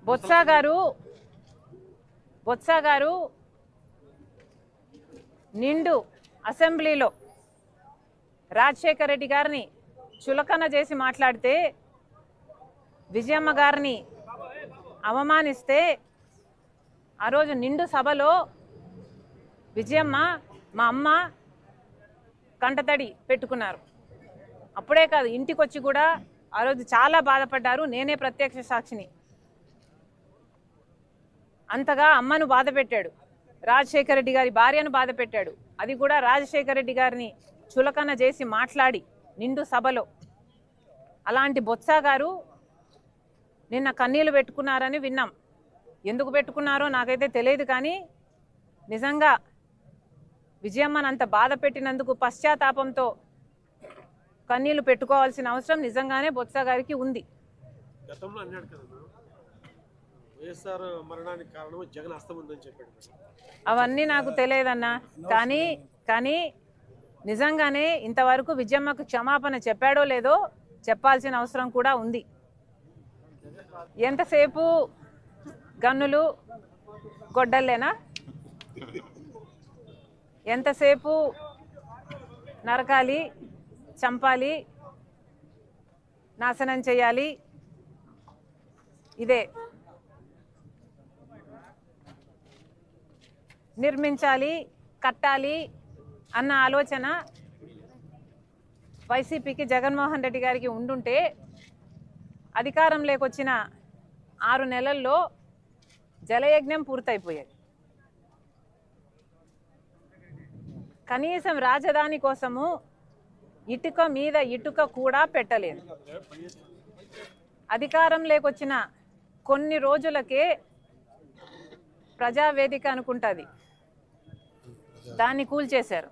బొత్స గారు నిండు అసెంబ్లీలో రాజశేఖర రెడ్డి గారిని చులకన చేసి మాట్లాడితే, విజయమ్మ గారిని అవమానిస్తే, ఆ రోజు నిండు సభలో విజయమ్మ మా అమ్మ కంటతడి పెట్టుకున్నారు. అప్పుడే కాదు, ఇంటికి వచ్చి కూడా ఆ రోజు చాలా బాధపడ్డారు. నేనే ప్రత్యక్ష సాక్షిని. అంతగా అమ్మను బాధ పెట్టాడు, రాజశేఖర రెడ్డి గారి భార్యను బాధ పెట్టాడు. అది కూడా రాజశేఖర రెడ్డి గారిని చులకన చేసి మాట్లాడి నిండు సభలో. అలాంటి బొత్స గారు నిన్న కన్నీళ్లు పెట్టుకున్నారని విన్నాం. ఎందుకు పెట్టుకున్నారో నాకైతే తెలియదు, కానీ నిజంగా విజయమ్మను అంత బాధ పెట్టినందుకు పశ్చాత్తాపంతో కన్నీళ్లు పెట్టుకోవాల్సిన అవసరం నిజంగానే బొత్స గారికి ఉంది. గతంలో అన్నాడు కదా, వైఎస్ఆర్ మరణానికి కారణం జగన్ హస్తం ఉందని చెప్పాడు. అవన్నీ నాకు తెలియదన్నా, కానీ నిజంగానే ఇంతవరకు విజయమ్మకు క్షమాపణ చెప్పాడో లేదో చెప్పాల్సిన అవసరం కూడా ఉంది. ఎంతసేపు గన్నులు గొడ్డల్లేనా? ఎంతసేపు నరకాలి, చంపాలి, నాశనం చేయాలి, ఇదే. నిర్మించాలి, కట్టాలి అన్న ఆలోచన వైసీపీకి, జగన్మోహన్ రెడ్డి గారికి ఉండుంటే అధికారంలోకి వచ్చిన 6 నెలల్లో జలయజ్ఞం పూర్తయిపోయేది. కనీసం రాజధాని కోసము ఇటుక మీద ఇటుక కూడా పెట్టలేదు. అధికారంలోకి వచ్చిన కొన్ని రోజులకే ప్రజావేదిక అనుకుంటుంది, దాన్ని కూల్చేశారు.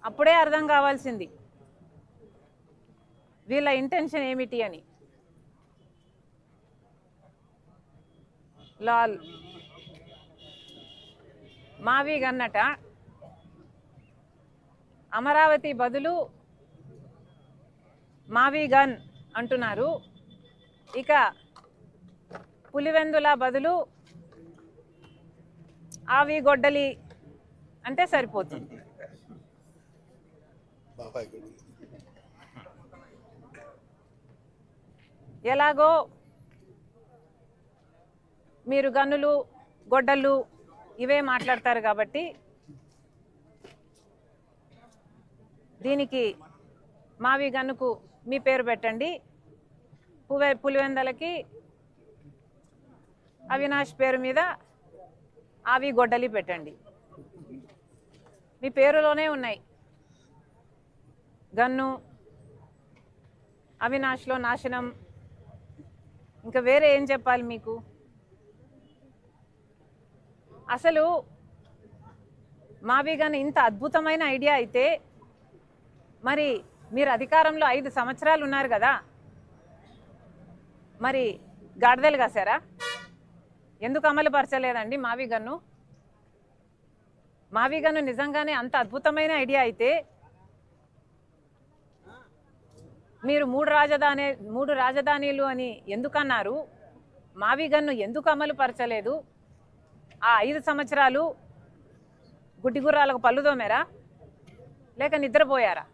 అప్పుడే అర్థం కావాల్సింది వీళ్ళ ఇంటెన్షన్ ఏమిటి అని. లాల్ మావి గన్నట అమరావతి బదులు మావి గన్ అంటున్నారు. ఇక పులివెందుల బదులు ఆవి గొడ్డలి అంటే సరిపోతుంది. ఎలాగో మీరు గన్నులు గొడ్డళ్ళు ఇవే మాట్లాడతారు కాబట్టి దీనికి మావి గన్నుకు మీ పేరు పెట్టండి, పులివెందలకి అవినాష్ పేరు మీద ఆవి గొడ్డలి పెట్టండి. మీ పేరులోనే ఉన్నాయి గన్ను, అవినాష్లో నాశనం. ఇంకా వేరే ఏం చెప్పాలి మీకు? అసలు మావి గన్ ఇంత అద్భుతమైన ఐడియా అయితే మరి మీరు అధికారంలో 5 సంవత్సరాలు ఉన్నారు కదా, మరి గాడిదలు కాసారా? ఎందుకు అమలు పరచలేదండి మావి గన్ను? మావి గన్ను నిజంగానే అంత అద్భుతమైన ఐడియా అయితే మీరు 3 రాజధానిలు అని ఎందుకన్నారు? మావి గన్ను ఎందుకు అమలు పరచలేదు? ఆ 5 సంవత్సరాలు గుడ్డిగుర్రాలకు పళ్ళు తోమారా లేక నిద్రపోయారా?